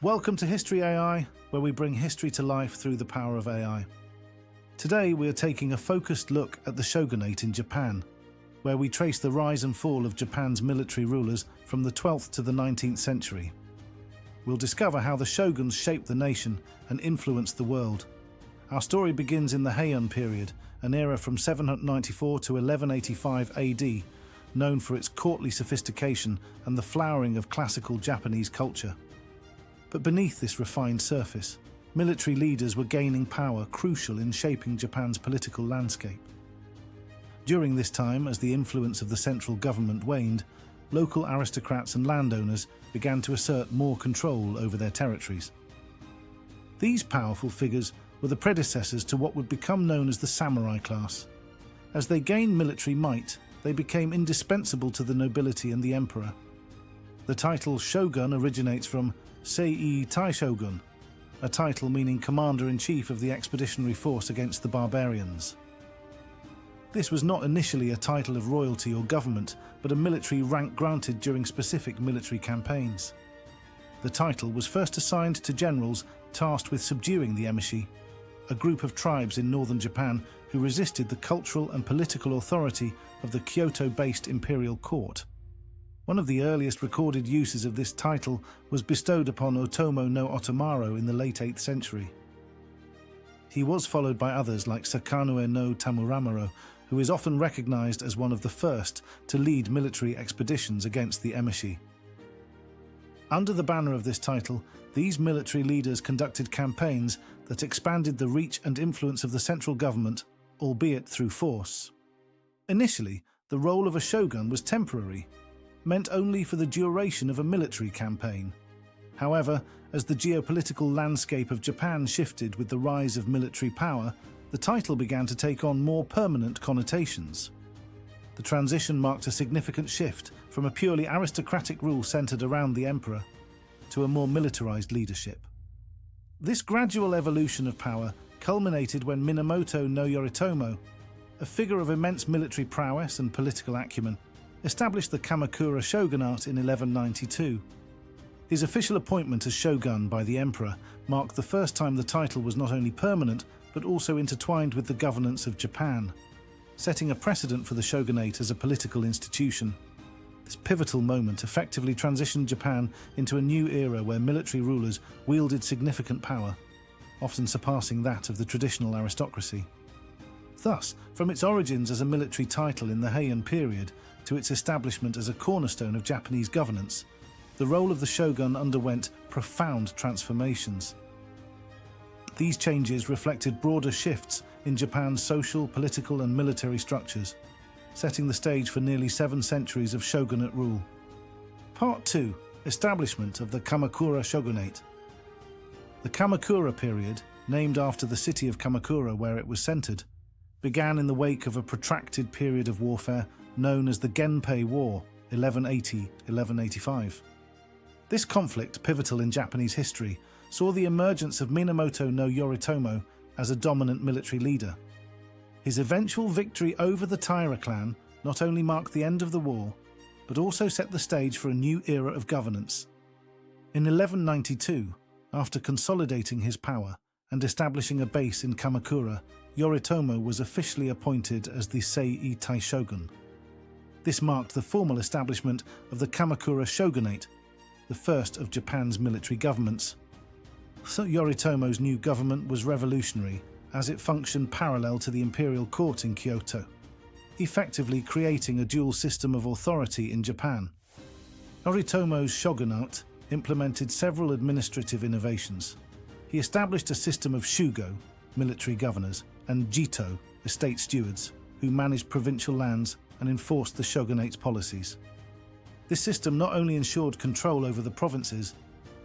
Welcome to History AI, where we bring history to life through the power of AI. Today we are taking a focused look at the Shogunate in Japan, where we trace the rise and fall of Japan's military rulers from the 12th to the 19th century. We'll discover how the shoguns shaped the nation and influenced the world. Our story begins in the Heian period, an era from 794 to 1185 AD, known for its courtly sophistication and the flowering of classical Japanese culture. But beneath this refined surface, military leaders were gaining power crucial in shaping Japan's political landscape. During this time, as the influence of the central government waned, local aristocrats and landowners began to assert more control over their territories. These powerful figures were the predecessors to what would become known as the samurai class. As they gained military might, they became indispensable to the nobility and the emperor. The title shogun originates from Sei Taishogun, a title meaning commander-in-chief of the expeditionary force against the barbarians. This was not initially a title of royalty or government, but a military rank granted during specific military campaigns. The title was first assigned to generals tasked with subduing the emishi, a group of tribes in northern Japan who resisted the cultural and political authority of the Kyoto-based imperial court. One of the earliest recorded uses of this title was bestowed upon Otomo no Otomaro in the late 8th century. He was followed by others like Sakanue no Tamuramaro, who is often recognized as one of the first to lead military expeditions against the emishi. Under the banner of this title, these military leaders conducted campaigns that expanded the reach and influence of the central government, albeit through force. Initially, the role of a shogun was temporary, meant only for the duration of a military campaign. However, as the geopolitical landscape of Japan shifted with the rise of military power, the title began to take on more permanent connotations. The transition marked a significant shift from a purely aristocratic rule centered around the emperor to a more militarized leadership. This gradual evolution of power culminated when Minamoto no Yoritomo, a figure of immense military prowess and political acumen, established the Kamakura Shogunate in 1192. His official appointment as shogun by the emperor marked the first time the title was not only permanent but also intertwined with the governance of Japan, setting a precedent for the shogunate as a political institution. This pivotal moment effectively transitioned Japan into a new era where military rulers wielded significant power, often surpassing that of the traditional aristocracy. Thus, from its origins as a military title in the Heian period to its establishment as a cornerstone of Japanese governance, the role of the shogun underwent profound transformations. These changes reflected broader shifts in Japan's social, political, and military structures, setting the stage for nearly 7 centuries of shogunate rule. Part 2. Establishment of the Kamakura Shogunate. The Kamakura period, named after the city of Kamakura where it was centered, began in the wake of a protracted period of warfare known as the Genpei War, 1180–1185. This conflict, pivotal in Japanese history, saw the emergence of Minamoto no Yoritomo as a dominant military leader. His eventual victory over the Taira clan not only marked the end of the war, but also set the stage for a new era of governance. In 1192, after consolidating his power and establishing a base in Kamakura, Yoritomo was officially appointed as the Sei Taishogun. This marked the formal establishment of the Kamakura Shogunate, the first of Japan's military governments. So Yoritomo's new government was revolutionary, as it functioned parallel to the imperial court in Kyoto, effectively creating a dual system of authority in Japan. Yoritomo's shogunate implemented several administrative innovations. He established a system of shugo, military governors, and jito, estate stewards, who managed provincial lands and enforced the shogunate's policies. This system not only ensured control over the provinces,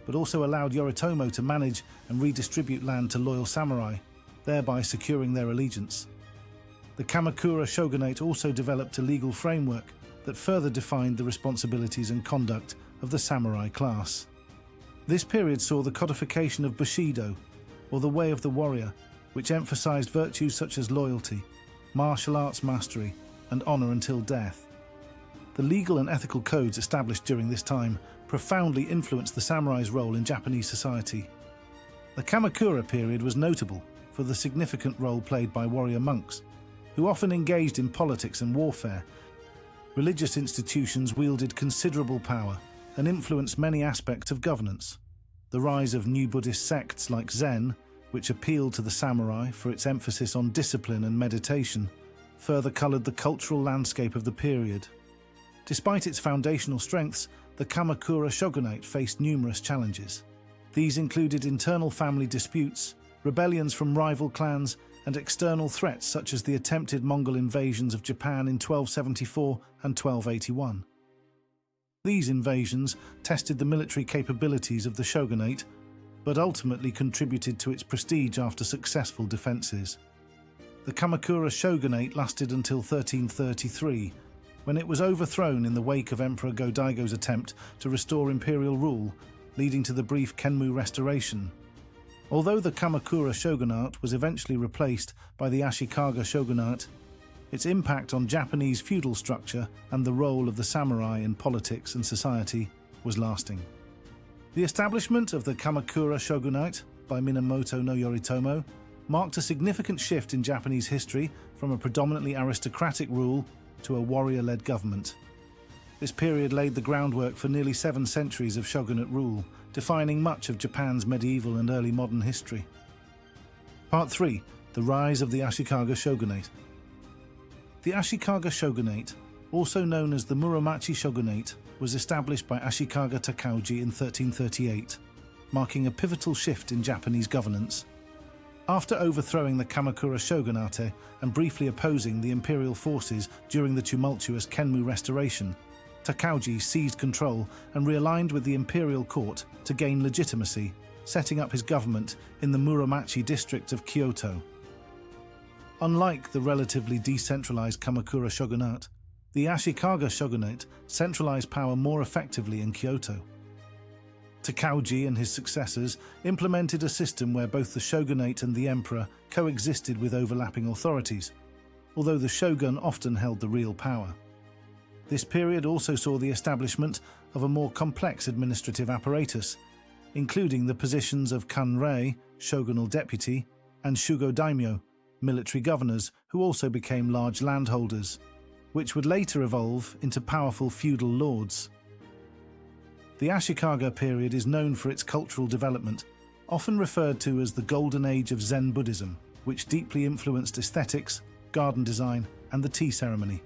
but also allowed Yoritomo to manage and redistribute land to loyal samurai, thereby securing their allegiance. The Kamakura Shogunate also developed a legal framework that further defined the responsibilities and conduct of the samurai class. This period saw the codification of Bushido, or the way of the warrior, which emphasized virtues such as loyalty, martial arts mastery, and honor until death. The legal and ethical codes established during this time profoundly influenced the samurai's role in Japanese society. The Kamakura period was notable for the significant role played by warrior monks, who often engaged in politics and warfare. Religious institutions wielded considerable power and influenced many aspects of governance. The rise of new Buddhist sects like Zen, which appealed to the samurai for its emphasis on discipline and meditation, further colored the cultural landscape of the period. Despite its foundational strengths, the Kamakura shogunate faced numerous challenges. These included internal family disputes, rebellions from rival clans, and external threats such as the attempted Mongol invasions of Japan in 1274 and 1281. These invasions tested the military capabilities of the shogunate, but ultimately contributed to its prestige after successful defenses. The Kamakura shogunate lasted until 1333, when it was overthrown in the wake of Emperor Go-Daigo's attempt to restore imperial rule, leading to the brief Meiji Restoration. Although the Kamakura shogunate was eventually replaced by the Ashikaga shogunate, its impact on Japanese feudal structure and the role of the samurai in politics and society was lasting. The establishment of the Kamakura shogunate by Minamoto no Yoritomo marked a significant shift in Japanese history from a predominantly aristocratic rule to a warrior-led government. This period laid the groundwork for nearly 7 centuries of shogunate rule, defining much of Japan's medieval and early modern history. Part 3. The rise of the Ashikaga shogunate. The Ashikaga shogunate, also known as the Muromachi shogunate, was established by Ashikaga Takauji in 1338, marking a pivotal shift in Japanese governance. After overthrowing the Kamakura shogunate and briefly opposing the imperial forces during the tumultuous Meiji Restoration, Takauji seized control and realigned with the imperial court to gain legitimacy, setting up his government in the Muromachi district of Kyoto. Unlike the relatively decentralized Kamakura shogunate, the Ashikaga shogunate centralized power more effectively in Kyoto. Takauji and his successors implemented a system where both the shogunate and the emperor coexisted with overlapping authorities, although the shogun often held the real power. This period also saw the establishment of a more complex administrative apparatus, including the positions of kanrei, shogunal deputy, and shugo daimyo, military governors, who also became large landholders, which would later evolve into powerful feudal lords. The Ashikaga period is known for its cultural development, often referred to as the Golden Age of Zen Buddhism, which deeply influenced aesthetics, garden design, and the tea ceremony.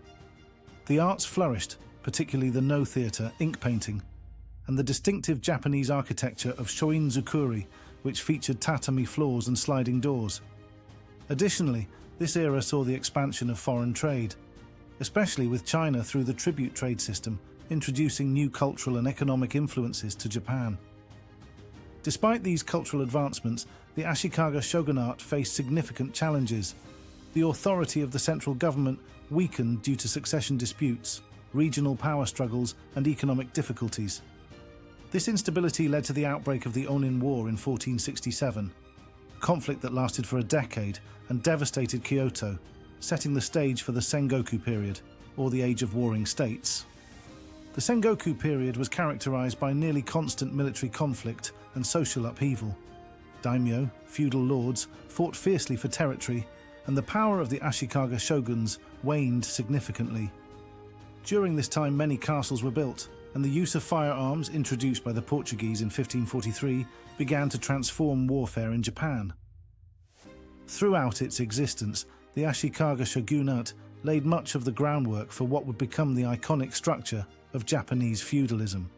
The arts flourished, particularly the No theatre, ink painting, and the distinctive Japanese architecture of shoin-zukuri, which featured tatami floors and sliding doors. Additionally, this era saw the expansion of foreign trade, especially with China through the tribute trade system, introducing new cultural and economic influences to Japan. Despite these cultural advancements, the Ashikaga shogunate faced significant challenges. The authority of the central government weakened due to succession disputes, regional power struggles, and economic difficulties. This instability led to the outbreak of the Onin War in 1467, a conflict that lasted for a decade and devastated Kyoto, setting the stage for the Sengoku period, or the Age of Warring States. The Sengoku period was characterized by nearly constant military conflict and social upheaval. Daimyo, feudal lords, fought fiercely for territory, and the power of the Ashikaga shoguns waned significantly. During this time, many castles were built, and the use of firearms, introduced by the Portuguese in 1543, began to transform warfare in Japan. Throughout its existence, the Ashikaga shogunate laid much of the groundwork for what would become the iconic structure of Japanese feudalism.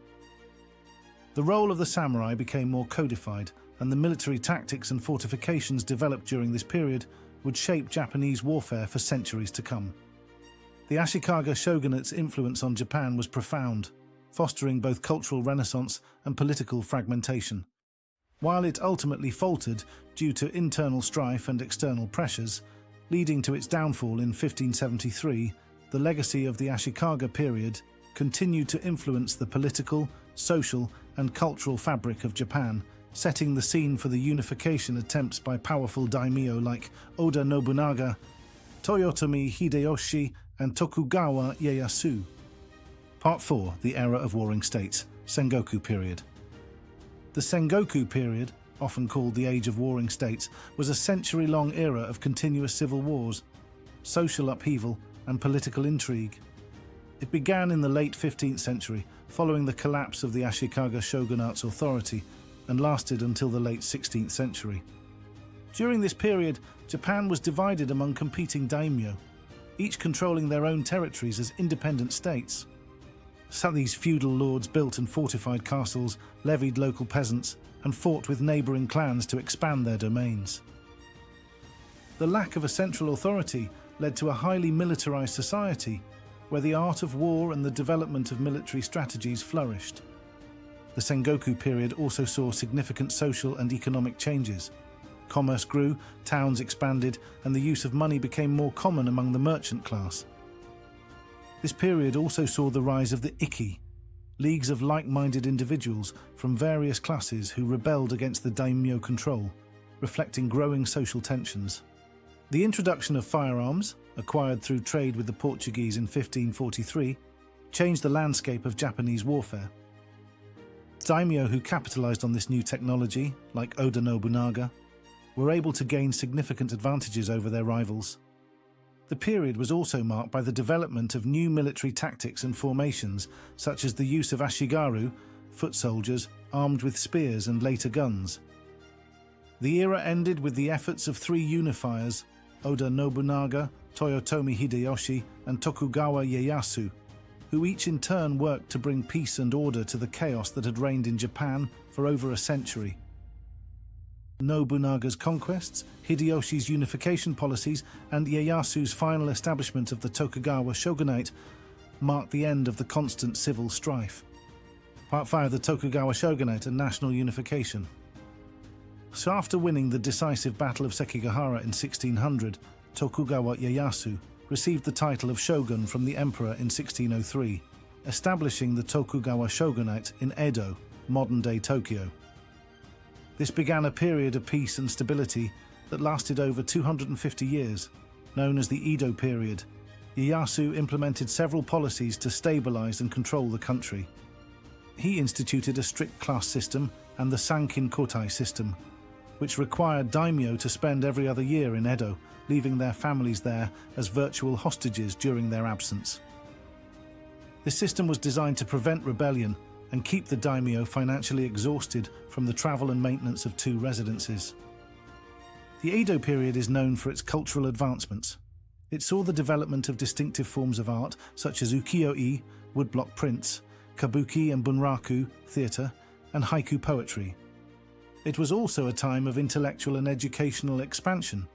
The role of the samurai became more codified, and the military tactics and fortifications developed during this period would shape Japanese warfare for centuries to come. The Ashikaga shogunate's influence on Japan was profound, fostering both cultural renaissance and political fragmentation. While it ultimately faltered due to internal strife and external pressures, leading to its downfall in 1573, the legacy of the Ashikaga period continued to influence the political, social, and cultural fabric of Japan, setting the scene for the unification attempts by powerful daimyo like Oda Nobunaga, Toyotomi Hideyoshi, and Tokugawa Ieyasu. Part 4. The Era of Warring States. Sengoku period. The Sengoku period, often called the Age of Warring States, was a century-long era of continuous civil wars, social upheaval, and political intrigue. It began in the late 15th century, following the collapse of the Ashikaga shogunate's authority, and lasted until the late 16th century. During this period, Japan was divided among competing daimyo, each controlling their own territories as independent states. So these feudal lords built and fortified castles, levied local peasants, and fought with neighbouring clans to expand their domains. The lack of a central authority led to a highly militarised society, where the art of war and the development of military strategies flourished. The Sengoku period also saw significant social and economic changes. Commerce grew, towns expanded, and the use of money became more common among the merchant class. This period also saw the rise of the Ikki, leagues of like-minded individuals from various classes who rebelled against the daimyo control, reflecting growing social tensions. The introduction of firearms, acquired through trade with the Portuguese in 1543, changed the landscape of Japanese warfare. Daimyo who capitalized on this new technology, like Oda Nobunaga, were able to gain significant advantages over their rivals. The period was also marked by the development of new military tactics and formations, such as the use of ashigaru, foot soldiers, armed with spears and later guns. The era ended with the efforts of three unifiers, Oda Nobunaga, Toyotomi Hideyoshi, and Tokugawa Ieyasu, who each in turn worked to bring peace and order to the chaos that had reigned in Japan for over a century. Nobunaga's conquests, Hideyoshi's unification policies, and Ieyasu's final establishment of the Tokugawa Shogunate marked the end of the constant civil strife. Part 5: The Tokugawa Shogunate and National Unification. So after winning the decisive Battle of Sekigahara in 1600, Tokugawa Ieyasu received the title of shogun from the emperor in 1603, establishing the Tokugawa Shogunate in Edo, modern-day Tokyo. This began a period of peace and stability that lasted over 250 years, known as the Edo period. Ieyasu implemented several policies to stabilize and control the country. He instituted a strict class system and the Sankin Kotai system, which required daimyo to spend every other year in Edo, leaving their families there as virtual hostages during their absence. This system was designed to prevent rebellion and keep the daimyo financially exhausted from the travel and maintenance of two residences. The Edo period is known for its cultural advancements. It saw the development of distinctive forms of art such as ukiyo-e, woodblock prints, kabuki and bunraku, theatre, and haiku poetry. It was also a time of intellectual and educational expansion,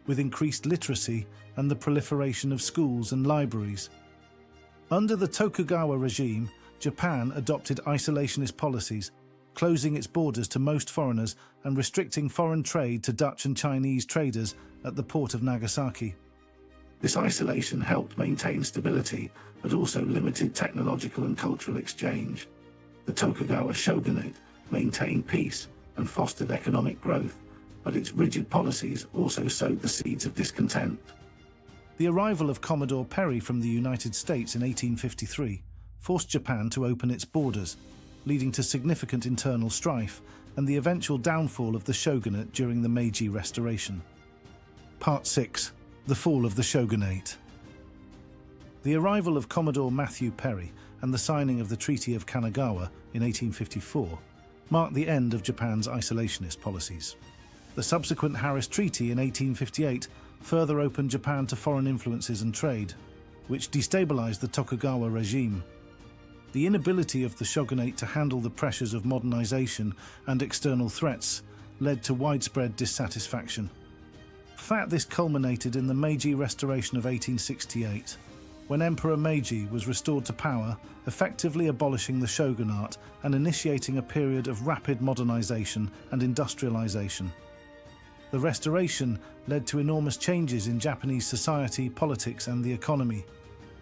with increased literacy and the proliferation of schools and libraries. Under the Tokugawa regime, Japan adopted isolationist policies, closing its borders to most foreigners and restricting foreign trade to Dutch and Chinese traders at the port of Nagasaki. This isolation helped maintain stability, but also limited technological and cultural exchange. The Tokugawa Shogunate maintained peace and fostered economic growth, but its rigid policies also sowed the seeds of discontent. The arrival of Commodore Perry from the United States in 1853 forced Japan to open its borders, leading to significant internal strife and the eventual downfall of the shogunate during the Meiji Restoration. Part 6: The Fall of the Shogunate. The arrival of Commodore Matthew Perry and the signing of the Treaty of Kanagawa in 1854 marked the end of Japan's isolationist policies. The subsequent Harris Treaty in 1858 further opened Japan to foreign influences and trade, which destabilized the Tokugawa regime. The inability of the shogunate to handle the pressures of modernization and external threats led to widespread dissatisfaction. This culminated in the Meiji Restoration of 1868, when Emperor Meiji was restored to power, effectively abolishing the shogunate and initiating a period of rapid modernization and industrialization. The restoration led to enormous changes in Japanese society, politics, and the economy.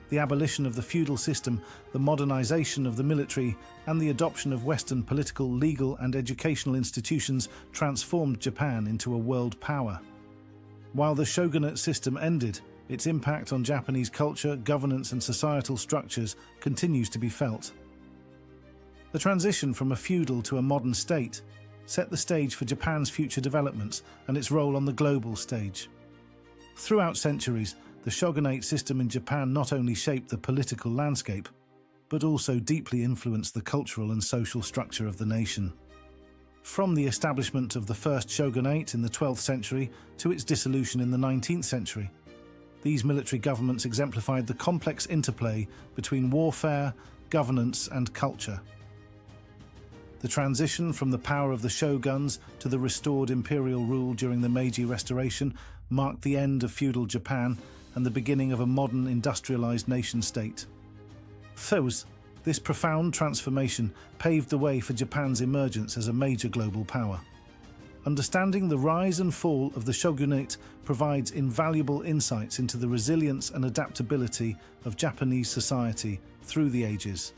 The abolition of the feudal system, the modernization of the military, and the adoption of Western political, legal, and educational institutions transformed Japan into a world power. While the shogunate system ended, its impact on Japanese culture, governance, and societal structures continues to be felt. The transition from a feudal to a modern state set the stage for Japan's future developments and its role on the global stage. Throughout centuries, the shogunate system in Japan not only shaped the political landscape, but also deeply influenced the cultural and social structure of the nation. From the establishment of the first shogunate in the 12th century to its dissolution in the 19th century, these military governments exemplified the complex interplay between warfare, governance, and culture. The transition from the power of the shoguns to the restored imperial rule during the Meiji Restoration marked the end of feudal Japan and the beginning of a modern industrialized nation-state. This profound transformation paved the way for Japan's emergence as a major global power. Understanding the rise and fall of the shogunate provides invaluable insights into the resilience and adaptability of Japanese society through the ages.